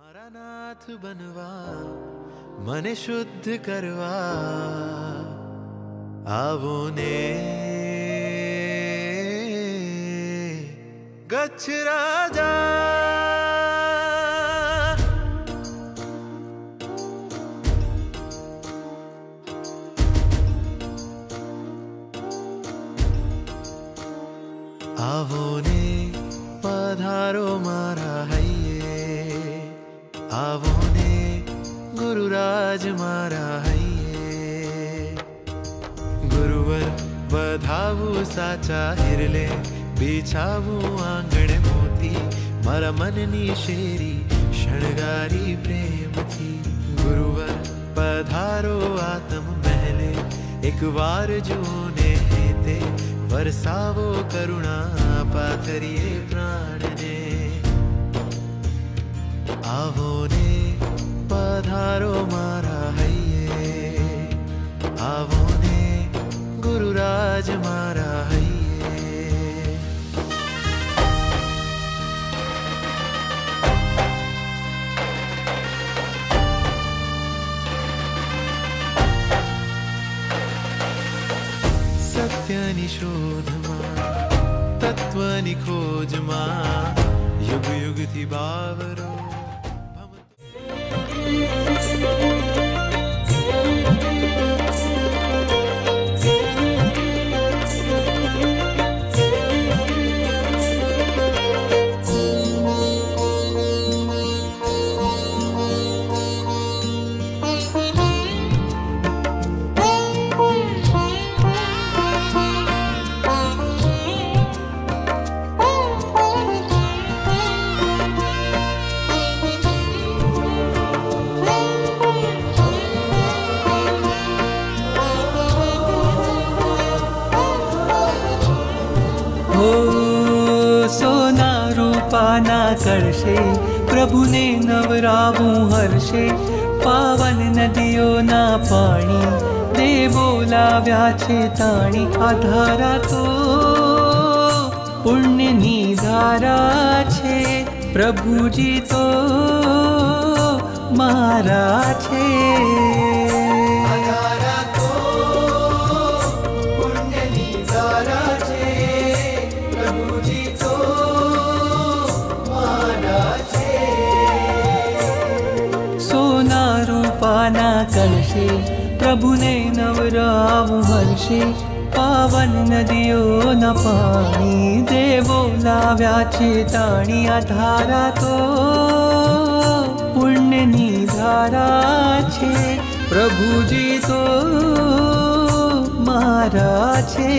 मारा नाथ बनवा मने शुद्ध करवा आवो ने गच्छ राजा आवो ने पधारो मारा हइये आवो ने गुरुराज मारा हइये गुरुवर बधावू साचा हिरले बिछावू आंगण मोती मारा मननी शेरी शणगारी प्रेम थी गुरुवर पधारो आत्म महले एक वार जूने हेते वरसावो करुणा पाथरिये प्राण ने आवो ने पधारो मारा हइये आवो ने गुरुराज मारा हइये सत्यनि शोधमा तत्वनि खोजमा युग युग थी बावरो सोना रूपाना करशे प्रभुने नवरावू हर्षे पावन नदीओना पाणी देवो लाव्या छे ताणी आधारा तो पुण्यनी धारा छे प्रभुजी तो मारा छे पाना कलशे प्रभुने नवरावू हर्षे पावन नदीओ न पाणी देवो लाव्या छे ताणी आधारा तो पुण्यनी धारा छे प्रभुजी तो मारा छे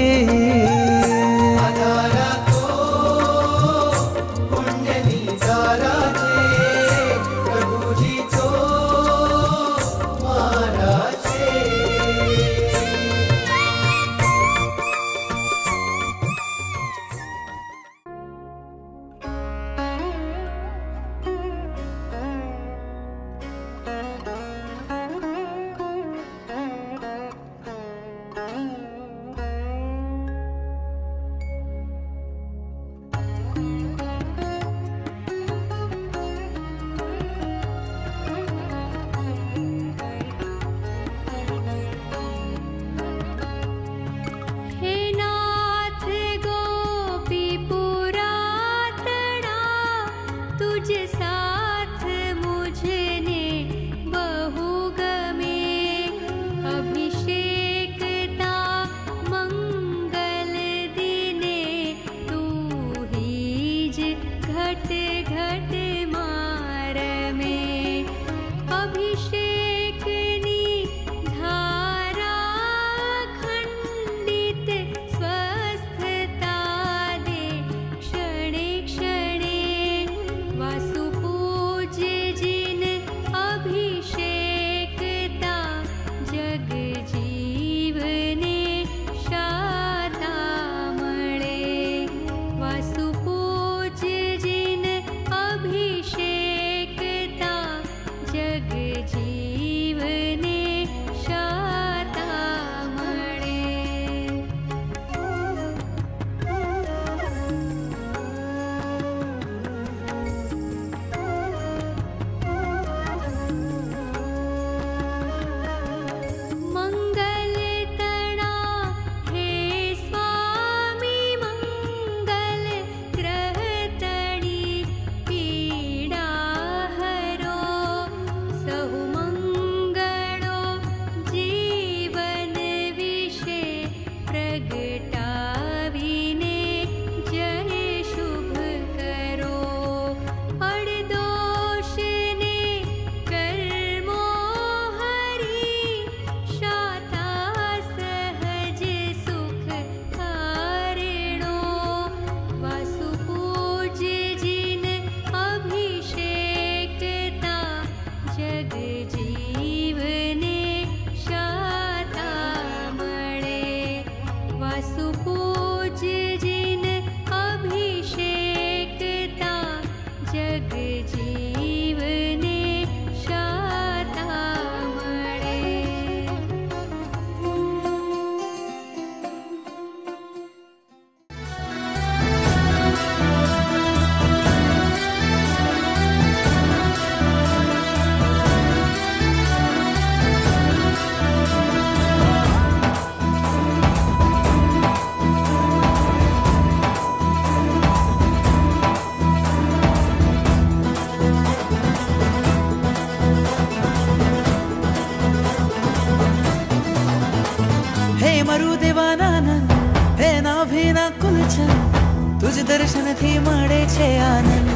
तुझ दर्शन थी મળે છે આનંદ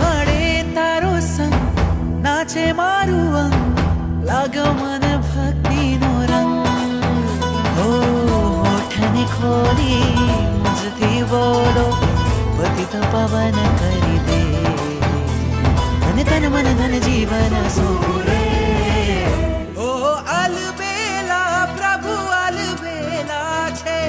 મળે તારો સંગ નાચે મારું અંગ લાગ્યો મને ભક્તિનો રંગ ઓ હોઠને ખોલી મુજથી બોલો પતિત પવન કરી દે અને તન મન ધન જીવન સોરે ઓ અલબેલા પ્રભુ અલબેલા છે